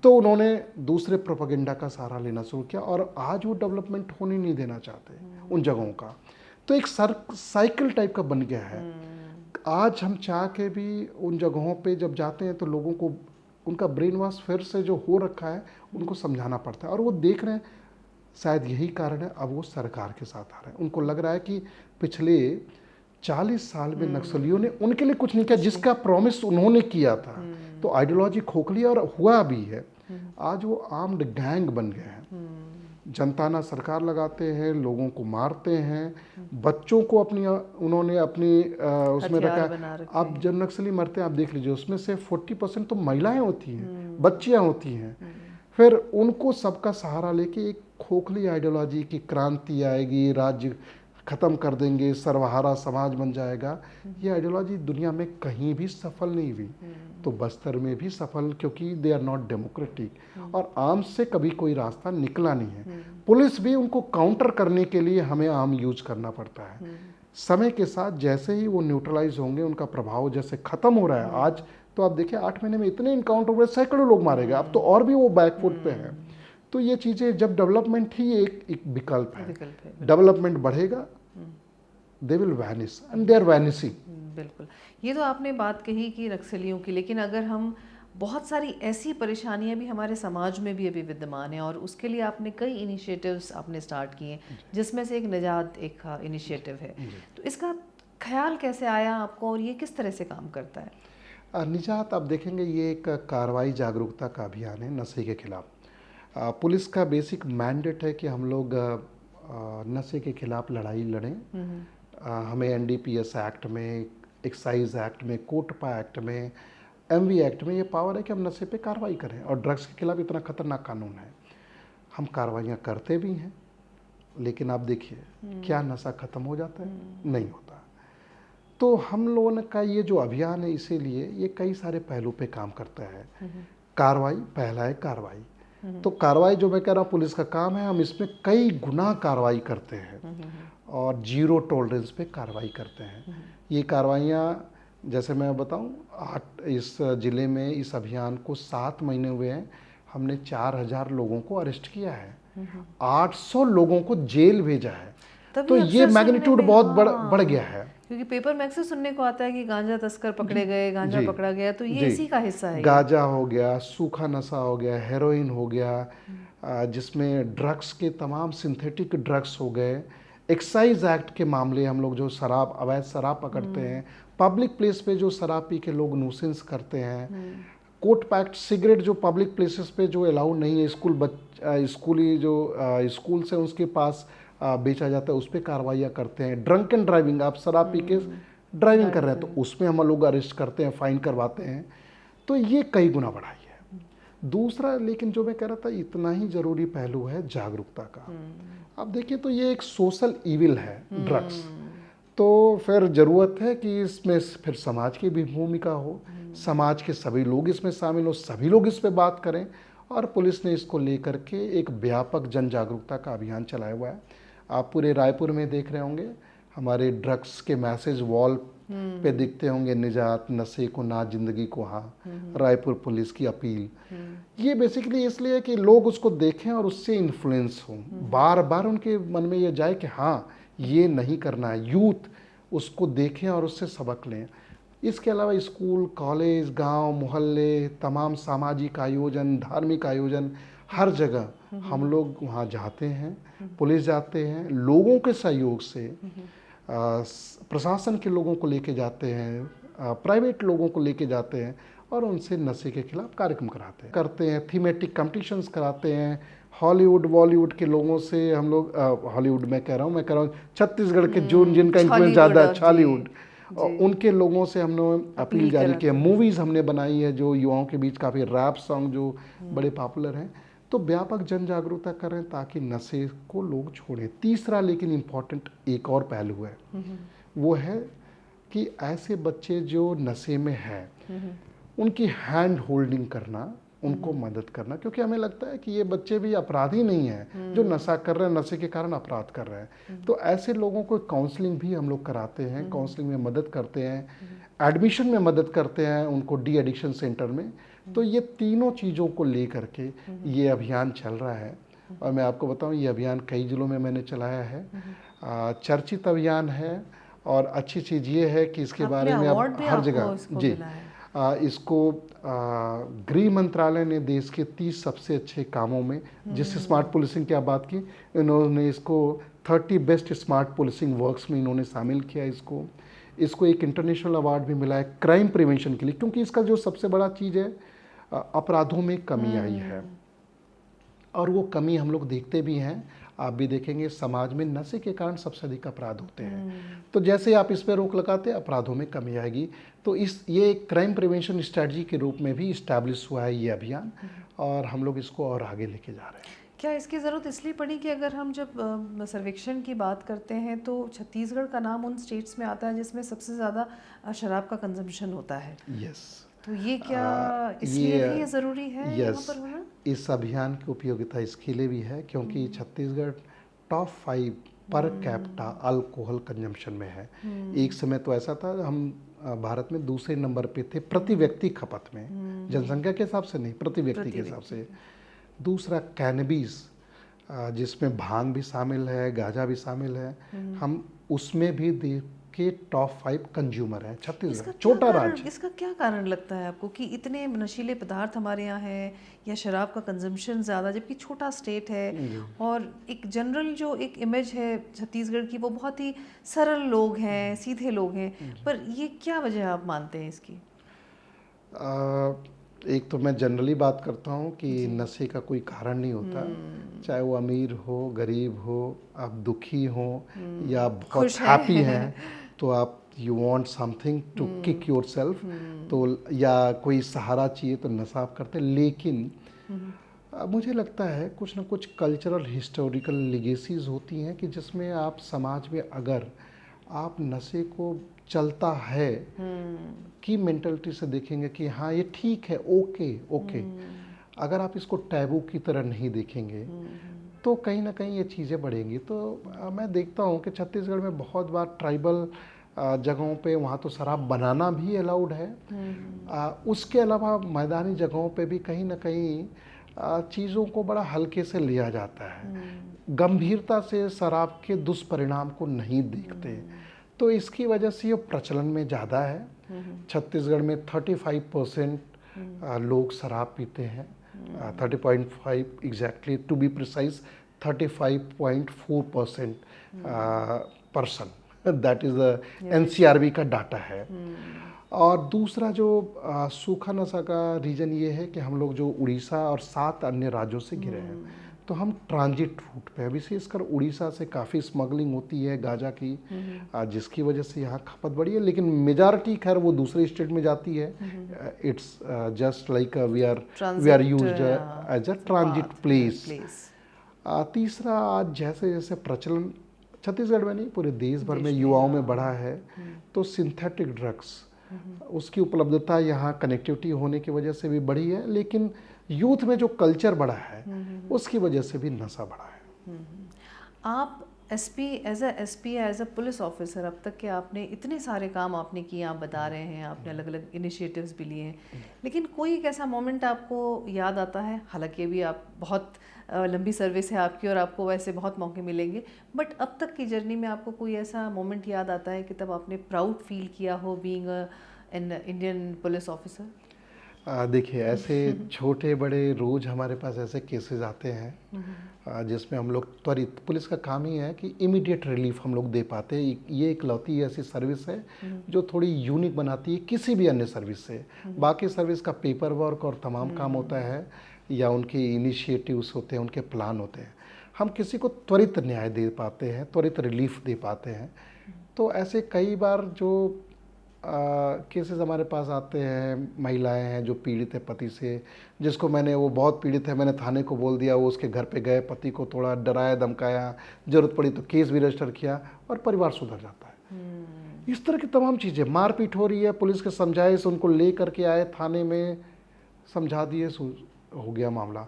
तो उन्होंने दूसरे प्रोपेगेंडा का सहारा लेना शुरू किया और आज वो डेवलपमेंट होने नहीं देना चाहते उन जगहों का। तो एक साइकिल टाइप का बन गया है। आज हम चाह के भी उन जगहों पे जब जाते हैं तो लोगों को उनका ब्रेन वॉश फिर से जो हो रखा है उनको समझाना पड़ता है, और वो देख रहे हैं, शायद यही कारण है अब वो सरकार के साथ आ रहे हैं। उनको लग रहा है कि पिछले 40 साल में नक्सलियों ने उनके लिए कुछ नहीं किया जिसका प्रॉमिस उन्होंने किया था। तो आइडियोलॉजी खोखली और हुआ भी है। आज वो आर्म्ड गैंग बन गए हैं, जनताना सरकार लगाते हैं, लोगों को मारते हैं, बच्चों को अपनी उन्होंने अपनी उसमें रखा। अब जब नक्सली मरते हैं आप देख लीजिए, उसमें से 40% तो महिलाएं होती हैं, बच्चियां होती हैं। फिर उनको सबका सहारा लेके एक खोखली आइडियोलॉजी की क्रांति आएगी, राज्य खत्म कर देंगे, सर्वहारा समाज बन जाएगा, ये आइडियोलॉजी दुनिया में कहीं भी सफल नहीं हुई। तो बस्तर में भी सफल, क्योंकि दे आर नॉट डेमोक्रेटिक, और आर्म्स से कभी कोई रास्ता निकला नहीं है। पुलिस भी उनको काउंटर करने के लिए हमें आर्म यूज करना पड़ता है। समय के साथ जैसे ही वो न्यूट्रलाइज होंगे, उनका प्रभाव जैसे खत्म हो रहा है, आज तो आप देखिए 8 महीने में इतने इनकाउंटर हुए, सैकड़ों लोग मारे गए, अब तो और भी वो बैकफुट पे हैं। तो ये चीज़ें, जब डेवलपमेंट ही एक विकल्प है, डेवलपमेंट बढ़ेगा, they will vanish and they are vanishing. बिल्कुल, ये तो आपने बात कही कि नक्सलियों की, लेकिन अगर हम बहुत सारी ऐसी परेशानियां भी हमारे समाज में भी अभी विद्यमान है, और उसके लिए आपने कई इनिशिएटिव्स आपने स्टार्ट किए, जिसमें से एक निजात एक इनिशिएटिव है। तो इसका ख्याल कैसे आया आपको और ये किस तरह से काम करता है? निजात, आप देखेंगे ये एक कार्रवाई जागरूकता का अभियान है नशे के खिलाफ। पुलिस का बेसिक मैंडेट है कि हम लोग नशे के खिलाफ लड़ाई लड़ें। हमें एनडीपीएस एक्ट में, एक्साइज एक्ट में, कोटपा एक्ट में, एमवी एक्ट में ये पावर है कि हम नशे पे कार्रवाई करें, और ड्रग्स के खिलाफ इतना खतरनाक कानून है। हम कार्रवाइयाँ करते भी हैं, लेकिन आप देखिए क्या नशा खत्म हो जाता है? नहीं होता। तो हम लोगों का ये जो अभियान है, इसीलिए ये कई सारे पहलू पे काम करता है। कार्रवाई, पहला है कार्रवाई। तो कार्रवाई जो मैं कह रहा हूँ पुलिस का काम है, हम इसमें कई गुना कार्रवाई करते हैं और जीरो टॉलरेंस पे कार्रवाई करते हैं। ये कार्रवाइयाँ, जैसे मैं बताऊँ, इस ज़िले में इस अभियान को 7 महीने हुए हैं, हमने 4000 लोगों को अरेस्ट किया है, 800 लोगों को जेल भेजा है। तो ये मैग्नीट्यूड बहुत बढ़ गया है। क्योंकि पेपर में अक्सर सुनने को आता है कि गांजा तस्कर पकड़े गए, गांजा पकड़ा गया, तो ये इसी का हिस्सा है। गांजा हो गया, सूखा नशा हो गया, हेरोइन हो गया, जिसमें ड्रग्स के तमाम सिंथेटिक ड्रग्स हो गए। एक्साइज एक्ट के मामले, हम लोग जो शराब, अवैध शराब पकड़ते हैं, पब्लिक प्लेस पे जो शराब पी के लोग न्यूसेंस करते हैं, कोट पैक्ट सिगरेट जो पब्लिक प्लेसेस पे जो अलाउड नहीं है, स्कूली जो स्कूल्स हैं उसके पास बेचा जाता है, उस पर कार्रवाइयाँ करते हैं। ड्रंक एंड ड्राइविंग, आप शराब पी के ड्राइविंग कर रहे हैं तो उसमें हम लोग अरेस्ट करते हैं, फाइन करवाते हैं। तो ये कई गुना बढ़ाई है। दूसरा, लेकिन जो मैं कह रहा था, इतना ही जरूरी पहलू है जागरूकता का। आप देखिए तो ये एक सोशल इविल है ड्रग्स, तो फिर ज़रूरत है कि इसमें फिर समाज की भी भूमिका हो, समाज के सभी लोग इसमें शामिल हो, सभी लोग इस पर बात करें। और पुलिस ने इसको लेकर के एक व्यापक जन जागरूकता का अभियान चलाया हुआ है। आप पूरे रायपुर में देख रहे होंगे, हमारे ड्रग्स के मैसेज वॉल पे दिखते होंगे, निजात, नशे को ना, जिंदगी को हाँ, रायपुर पुलिस की अपील। ये बेसिकली इसलिए कि लोग उसको देखें और उससे इन्फ्लुएंस हों, बार बार उनके मन में ये जाए कि हाँ ये नहीं करना है। यूथ उसको देखें और उससे सबक लें। इसके अलावा स्कूल, कॉलेज, गांव, मोहल्ले, तमाम सामाजिक आयोजन, धार्मिक आयोजन, हर जगह हम लोग वहाँ जाते हैं, पुलिस जाते हैं, लोगों के सहयोग से, प्रशासन के लोगों को लेके जाते हैं, प्राइवेट लोगों को लेके जाते हैं और उनसे नशे के खिलाफ कार्यक्रम करते हैं, थीमेटिक कॉम्पिटिशन्स कराते हैं। हॉलीवुड, बॉलीवुड के लोगों से हम लोग, हॉलीवुड मैं कह रहा हूँ छत्तीसगढ़ के जिनका इन्फ्लुएंस ज़्यादा है, छॉलीवुड, उनके लोगों से हमने अपील जारी की है। मूवीज़ हमने बनाई है जो युवाओं के बीच, काफ़ी रैप सॉन्ग जो बड़े पॉपुलर हैं। तो व्यापक जन जागरूकता करें ताकि नशे को लोग छोड़ें। तीसरा लेकिन इम्पॉर्टेंट एक और पहलू है, वो है कि ऐसे बच्चे जो नशे में है उनकी हैंड होल्डिंग करना उनको मदद करना, क्योंकि हमें लगता है कि ये बच्चे भी अपराधी नहीं हैं जो नशा कर रहे हैं, नशे के कारण अपराध कर रहे हैं। तो ऐसे लोगों को काउंसलिंग भी हम लोग कराते हैं, काउंसलिंग में मदद करते हैं, एडमिशन में मदद करते हैं उनको डी एडिक्शन सेंटर में। तो ये तीनों चीज़ों को लेकर के ये अभियान चल रहा है। और मैं आपको बताऊं, ये अभियान कई जिलों में मैंने चलाया है। चर्चित अभियान है, और अच्छी चीज़ ये है कि इसके बारे में अब हर जगह जी इसको गृह मंत्रालय ने देश के 30 सबसे अच्छे कामों में, जिससे स्मार्ट पुलिसिंग की आप बात की, इन्होंने इसको 30 बेस्ट स्मार्ट पुलिसिंग वर्क्स में इन्होंने शामिल किया। इसको एक इंटरनेशनल अवार्ड भी मिला है क्राइम प्रिवेंशन के लिए, क्योंकि इसका जो सबसे बड़ा चीज़ है, अपराधों में कमी आई है। और वो कमी हम लोग देखते भी हैं, आप भी देखेंगे समाज में नशे के कारण सबसे अधिक अपराध होते हैं। तो जैसे आप इस पर रोक लगाते हैं, अपराधों में कमी आएगी। तो ये क्राइम प्रिवेंशन स्ट्रेटजी के रूप में भी इस्टेब्लिश हुआ है ये अभियान, और हम लोग इसको और आगे लेके जा रहे हैं। क्या इसकी ज़रूरत इसलिए पड़ी कि अगर हम जब सर्वेक्षण की बात करते हैं तो छत्तीसगढ़ का नाम उन स्टेट्स में आता है जिसमें सबसे ज़्यादा शराब का कंजम्पशन होता है? यस। तो ये क्या इसलिए भी ये ज़रूरी है यहाँ पर होना? इस अभियान की उपयोगिता इसके लिए भी है क्योंकि Chhattisgarh top 5 per capita alcohol consumption में है। एक समय तो ऐसा था, हम भारत में दूसरे नंबर पे थे प्रति व्यक्ति खपत में, जनसंख्या के हिसाब से नहीं, प्रति व्यक्ति के हिसाब से। दूसरा कैनबिस, जिसमें भांग भी शामिल है, गांजा भी शामिल है, हम उसमें भी देश के टॉप 5 कंज्यूमर हैं। छत्तीसगढ़ छोटा राज्य। इसका क्या कारण लगता है आपको कि इतने नशीले पदार्थ हमारे यहाँ हैं, या शराब का कंजम्पशन ज़्यादा, जबकि छोटा स्टेट है? और एक जनरल जो एक इमेज है छत्तीसगढ़ की, वो बहुत ही सरल लोग हैं, सीधे लोग हैं, पर ये क्या वजह आप मानते हैं इसकी? एक तो मैं जनरली बात करता हूँ कि नशे का कोई कारण नहीं होता, चाहे वो अमीर हो, गरीब हो, आप दुखी हो या बहुत हैप्पी हैं, तो आप you want something to kick yourself, तो या कोई सहारा चाहिए तो नशा आप करते हैं। लेकिन मुझे लगता है कुछ ना कुछ कल्चरल हिस्टोरिकल लिगेसीज होती हैं कि जिसमें आप समाज में अगर आप नशे को चलता है की मेंटलिटी से देखेंगे कि हाँ ये ठीक है, ओके, अगर आप इसको टैबू की तरह नहीं देखेंगे तो कहीं ना कहीं ये चीज़ें बढ़ेंगी। तो मैं देखता हूँ कि छत्तीसगढ़ में बहुत बार ट्राइबल जगहों पे वहाँ तो शराब बनाना भी अलाउड है, उसके अलावा मैदानी जगहों पे भी कहीं ना कहीं चीज़ों को बड़ा हल्के से लिया जाता है, गंभीरता से शराब के दुष्परिणाम को नहीं देखते। तो इसकी वजह से ये प्रचलन में ज़्यादा है। छत्तीसगढ़ में 35% लोग शराब पीते हैं, 30.5 exactly to be precise, 35.4% person, that is the NCRB का डाटा है। और दूसरा जो सूखा नशा का रीजन ये है कि हम लोग जो उड़ीसा और 7 अन्य राज्यों से घिरे हैं, तो हम ट्रांजिट रूट पे, विशेषकर उड़ीसा से काफ़ी स्मगलिंग होती है गांजा की, जिसकी वजह से यहाँ खपत बढ़ी है। लेकिन मेजॉरिटी खैर वो दूसरे स्टेट में जाती है। It's just like we are used as a transit place. तीसरा, आज जैसे जैसे प्रचलन छत्तीसगढ़ में नहीं पूरे देश भर में युवाओं में बढ़ा है, तो सिंथेटिक ड्रग्स उसकी उपलब्धता यहाँ कनेक्टिविटी होने की वजह से भी बढ़ी है, लेकिन यूथ में जो कल्चर बढ़ा है उसकी वजह से भी नशा बढ़ा है। आप एज अ पुलिस ऑफिसर, अब तक के आपने इतने सारे काम आपने किए, आप बता रहे हैं, आपने अलग अलग इनिशिएटिव्स भी लिए हैं, लेकिन कोई एक ऐसा मोमेंट आपको याद आता है? हालांकि अभी आप बहुत लंबी सर्विस है आपकी और आपको वैसे बहुत मौके मिलेंगे, बट अब तक की जर्नी में आपको कोई ऐसा मोमेंट याद आता है कि तब आपने प्राउड फील किया हो being an Indian police officer? देखिए, ऐसे छोटे बड़े रोज़ हमारे पास ऐसे केसेस आते हैं जिसमें हम लोग त्वरित, पुलिस का काम ही है कि इमीडिएट रिलीफ हम लोग दे पाते हैं। ये इकलौती ऐसी सर्विस है जो थोड़ी यूनिक बनाती है किसी भी अन्य सर्विस से। बाकी सर्विस का पेपर वर्क और तमाम काम होता है, या उनके इनिशिएटिव्स होते हैं, उनके प्लान होते हैं। हम किसी को त्वरित न्याय दे पाते हैं, त्वरित रिलीफ दे पाते हैं। तो ऐसे कई बार जो केसेस हमारे पास आते हैं, महिलाएं हैं जो पीड़ित है पति से, जिसको वो बहुत पीड़ित है, मैंने थाने को बोल दिया, वो उसके घर पे गए, पति को थोड़ा डराया धमकाया, ज़रूरत पड़ी तो केस भी रजिस्टर किया और परिवार सुधर जाता है। इस तरह की तमाम चीज़ें, मारपीट हो रही है, पुलिस के समझाए से उनको ले करके आए थाने में, समझा दिए, हो गया मामला।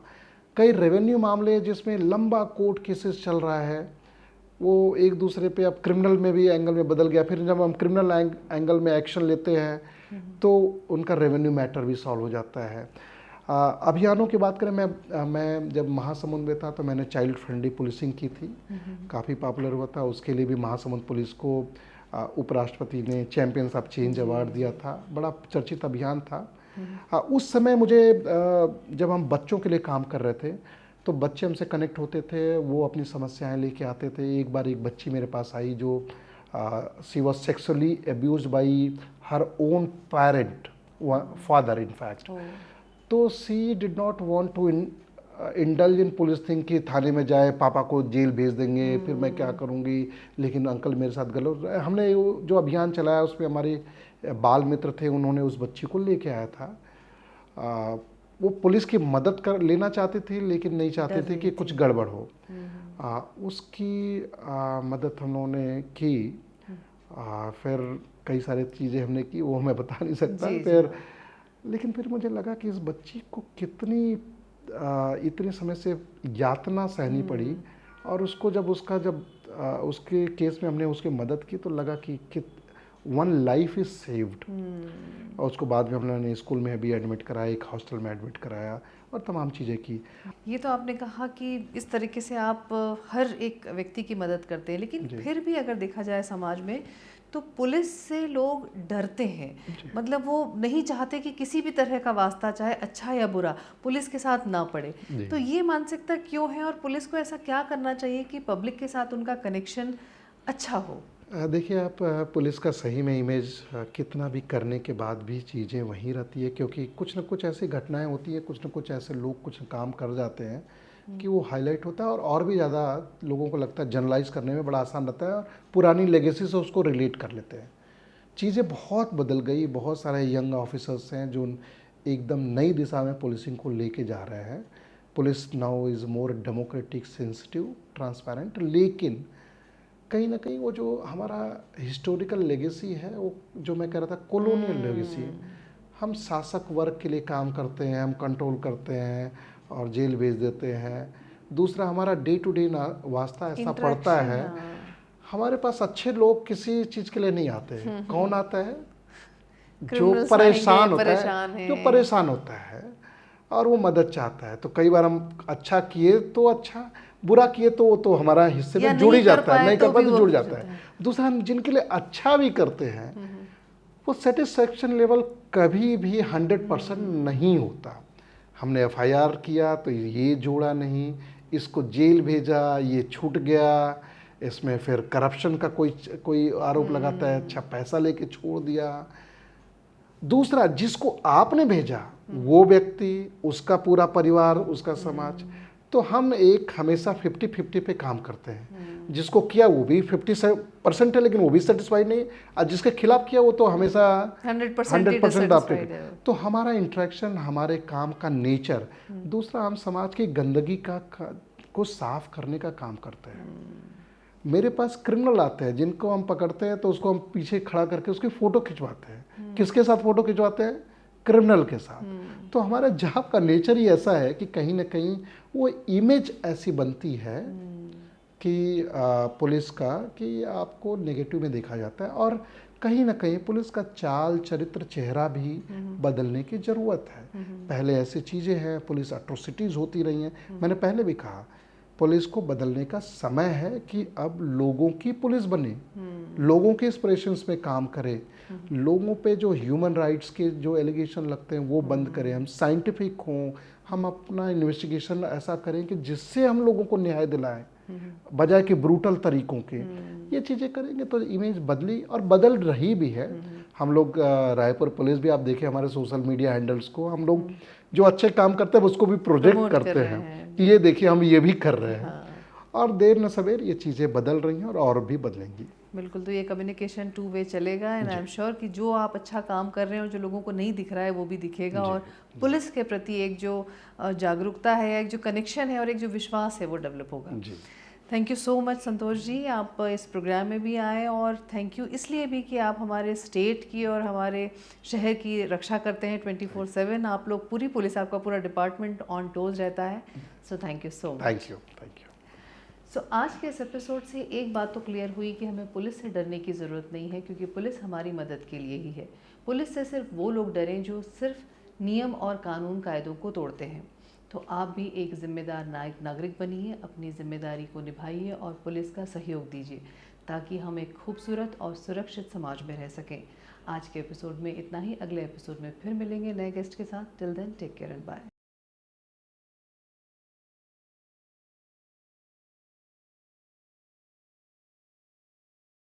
कई रेवेन्यू मामले जिसमें लंबा कोर्ट केसेस चल रहा है, वो एक दूसरे पे अब क्रिमिनल में भी एंगल में बदल गया। फिर जब हम क्रिमिनल एंगल में एक्शन लेते हैं तो उनका रेवेन्यू मैटर भी सॉल्व हो जाता है। अभियानों की बात करें, मैं जब महासमुंद में था तो मैंने चाइल्ड फ्रेंडली पुलिसिंग की थी, काफ़ी पॉपुलर हुआ था। उसके लिए भी महासमुंद पुलिस को उपराष्ट्रपति ने चैंपियंस ऑफ चेंज अवार्ड दिया था, बड़ा चर्चित अभियान था। उस समय मुझे जब हम बच्चों के लिए काम कर रहे थे तो बच्चे हमसे कनेक्ट होते थे, वो अपनी समस्याएं लेके आते थे। एक बार एक बच्ची मेरे पास आई जो she was sexually abused by her own parent, father in fact. तो she did not want to indulge in police thing कि थाने में जाए, पापा को जेल भेज देंगे, फिर मैं क्या करूँगी, लेकिन अंकल मेरे साथ गलत। हमने जो अभियान चलाया उसमें हमारे बाल मित्र थे, उन्होंने उस बच्ची को लेके आया था। वो पुलिस की मदद कर लेना चाहते थे लेकिन नहीं चाहते थे कि कुछ गड़बड़ हो। उसकी मदद हम लोगों ने की। फिर कई सारी चीज़ें हमने की, वो मैं बता नहीं सकता। फिर लेकिन फिर मुझे लगा कि इस बच्ची को कितनी इतने समय से यातना सहनी पड़ी, और उसको जब उसके केस में हमने उसकी मदद की तो लगा कि वन लाइफ इज सेव्ड। और उसको बाद में हमने स्कूल में भी एडमिट कराया, एक हॉस्टल में एडमिट कराया और तमाम चीज़ें की। ये तो आपने कहा कि इस तरीके से आप हर एक व्यक्ति की मदद करते हैं, लेकिन फिर भी अगर देखा जाए समाज में तो पुलिस से लोग डरते हैं। मतलब वो नहीं चाहते कि किसी भी तरह का वास्ता, चाहे अच्छा या बुरा, पुलिस के साथ ना पड़े। तो ये मानसिकता क्यों है और पुलिस को ऐसा क्या करना चाहिए कि पब्लिक के साथ उनका कनेक्शन अच्छा हो? देखिए, आप पुलिस का सही में इमेज कितना भी करने के बाद भी चीज़ें वहीं रहती है, क्योंकि कुछ न कुछ ऐसी घटनाएं होती है, कुछ न कुछ ऐसे लोग कुछ काम कर जाते हैं कि वो हाईलाइट होता है, और भी ज़्यादा लोगों को लगता है जनरलाइज करने में बड़ा आसान रहता है, और पुरानी लेगेसी से उसको रिलेट कर लेते हैं। चीज़ें बहुत बदल गई, बहुत सारे यंग ऑफिसर्स हैं जो एकदम नई दिशा में पुलिसिंग को लेके जा रहे हैं। Police now is more democratic, sensitive, transparent. लेकिन कहीं ना कहीं वो जो हमारा हिस्टोरिकल लेगेसी है, वो जो मैं कह रहा था कॉलोनियल लेगेसी, हम शासक वर्ग के लिए काम करते हैं, हम कंट्रोल करते हैं और जेल भेज देते हैं। दूसरा, हमारा डे टू डे वास्ता ऐसा पड़ता है, हमारे पास अच्छे लोग किसी चीज़ के लिए नहीं आते हैं। कौन आता है? जो परेशान होता है और वो मदद चाहता है। तो कई बार हम अच्छा किए तो अच्छा, बुरा किए तो वो तो हमारा हिस्से में जुड़ ही जाता है, नहीं कर पाए तो जुड़ जाता है। दूसरा, हम जिनके लिए अच्छा भी करते हैं वो सेटिस्फेक्शन लेवल कभी भी 100% नहीं होता। हमने FIR किया तो ये जोड़ा नहीं, इसको जेल भेजा, ये छूट गया, इसमें फिर करप्शन का कोई आरोप लगाता है, अच्छा पैसा लेके छोड़ दिया। दूसरा, जिसको आपने भेजा वो व्यक्ति, उसका पूरा परिवार, उसका समाज, तो हम एक हमेशा 50-50 पे काम करते हैं। जिसको किया वो भी 50% है लेकिन वो भी सेटिस्फाइड नहीं, और जिसके खिलाफ किया वो तो हमेशा 100% आपके। तो हमारा इंटरेक्शन, हमारे काम का नेचर। दूसरा, हम समाज की गंदगी को साफ करने का काम करते हैं। मेरे पास क्रिमिनल आते हैं जिनको हम पकड़ते हैं तो उसको हम पीछे खड़ा करके उसकी फ़ोटो खिंचवाते हैं। किसके साथ फ़ोटो खिंचवाते हैं? क्रिमिनल के साथ। तो हमारे जॉब का नेचर ही ऐसा है कि कहीं ना कहीं वो इमेज ऐसी बनती है कि पुलिस का, कि आपको नेगेटिव में देखा जाता है, और कहीं ना कहीं पुलिस का चाल, चरित्र, चेहरा भी बदलने की ज़रूरत है। पहले ऐसी चीज़ें हैं, पुलिस एट्रोसिटीज़ होती रही हैं। मैंने पहले भी कहा, पुलिस को बदलने का समय है कि अब लोगों की पुलिस बने, लोगों के इंस्पिरेशंस में काम करे, लोगों पे जो ह्यूमन राइट्स के जो एलिगेशन लगते हैं वो बंद करें, हम साइंटिफिक हों, हम अपना इन्वेस्टिगेशन ऐसा करें कि जिससे हम लोगों को न्याय दिलाएं, बजाय कि ब्रूटल तरीकों के। ये चीज़ें करेंगे तो इमेज बदली, और बदल रही भी है। हम लोग रायपुर पुलिस भी आप देखें, हमारे सोशल मीडिया हैंडल्स को हम लोग जो अच्छे काम करते हैं उसको भी प्रोजेक्ट करते हैं कि ये देखिए हम ये भी कर रहे हैं। और देर न सवेर ये चीज़ें बदल रही हैं और भी बदलेंगी। बिल्कुल, तो ये कम्युनिकेशन 2 वे चलेगा, एंड आई एम श्योर कि जो आप अच्छा काम कर रहे हो, जो लोगों को नहीं दिख रहा है वो भी दिखेगा, और पुलिस के प्रति एक जो जागरूकता है, एक जो कनेक्शन है और एक जो विश्वास है वो डेवलप होगा। Thank you so much Santosh ji, आप इस प्रोग्राम में भी आए, और थैंक यू इसलिए भी कि आप हमारे स्टेट की और हमारे शहर की रक्षा करते हैं 24/7। आप लोग पूरी पुलिस, आपका पूरा डिपार्टमेंट ऑन टोज रहता है, so thank you so much. Thank you, thank you. So आज के इस एपिसोड से एक बात तो क्लियर हुई कि हमें पुलिस से डरने की ज़रूरत नहीं है, क्योंकि पुलिस हमारी मदद के लिए ही है। पुलिस से सिर्फ वो लोग डरें जो सिर्फ नियम और कानून कायदों को तोड़ते हैं। तो आप भी एक जिम्मेदार नागरिक बनिए, अपनी जिम्मेदारी को निभाइए और पुलिस का सहयोग दीजिए, ताकि हम एक खूबसूरत और सुरक्षित समाज में रह सकें। आज के एपिसोड में इतना ही, अगले एपिसोड में फिर मिलेंगे नए गेस्ट के साथ। Till then take care and bye.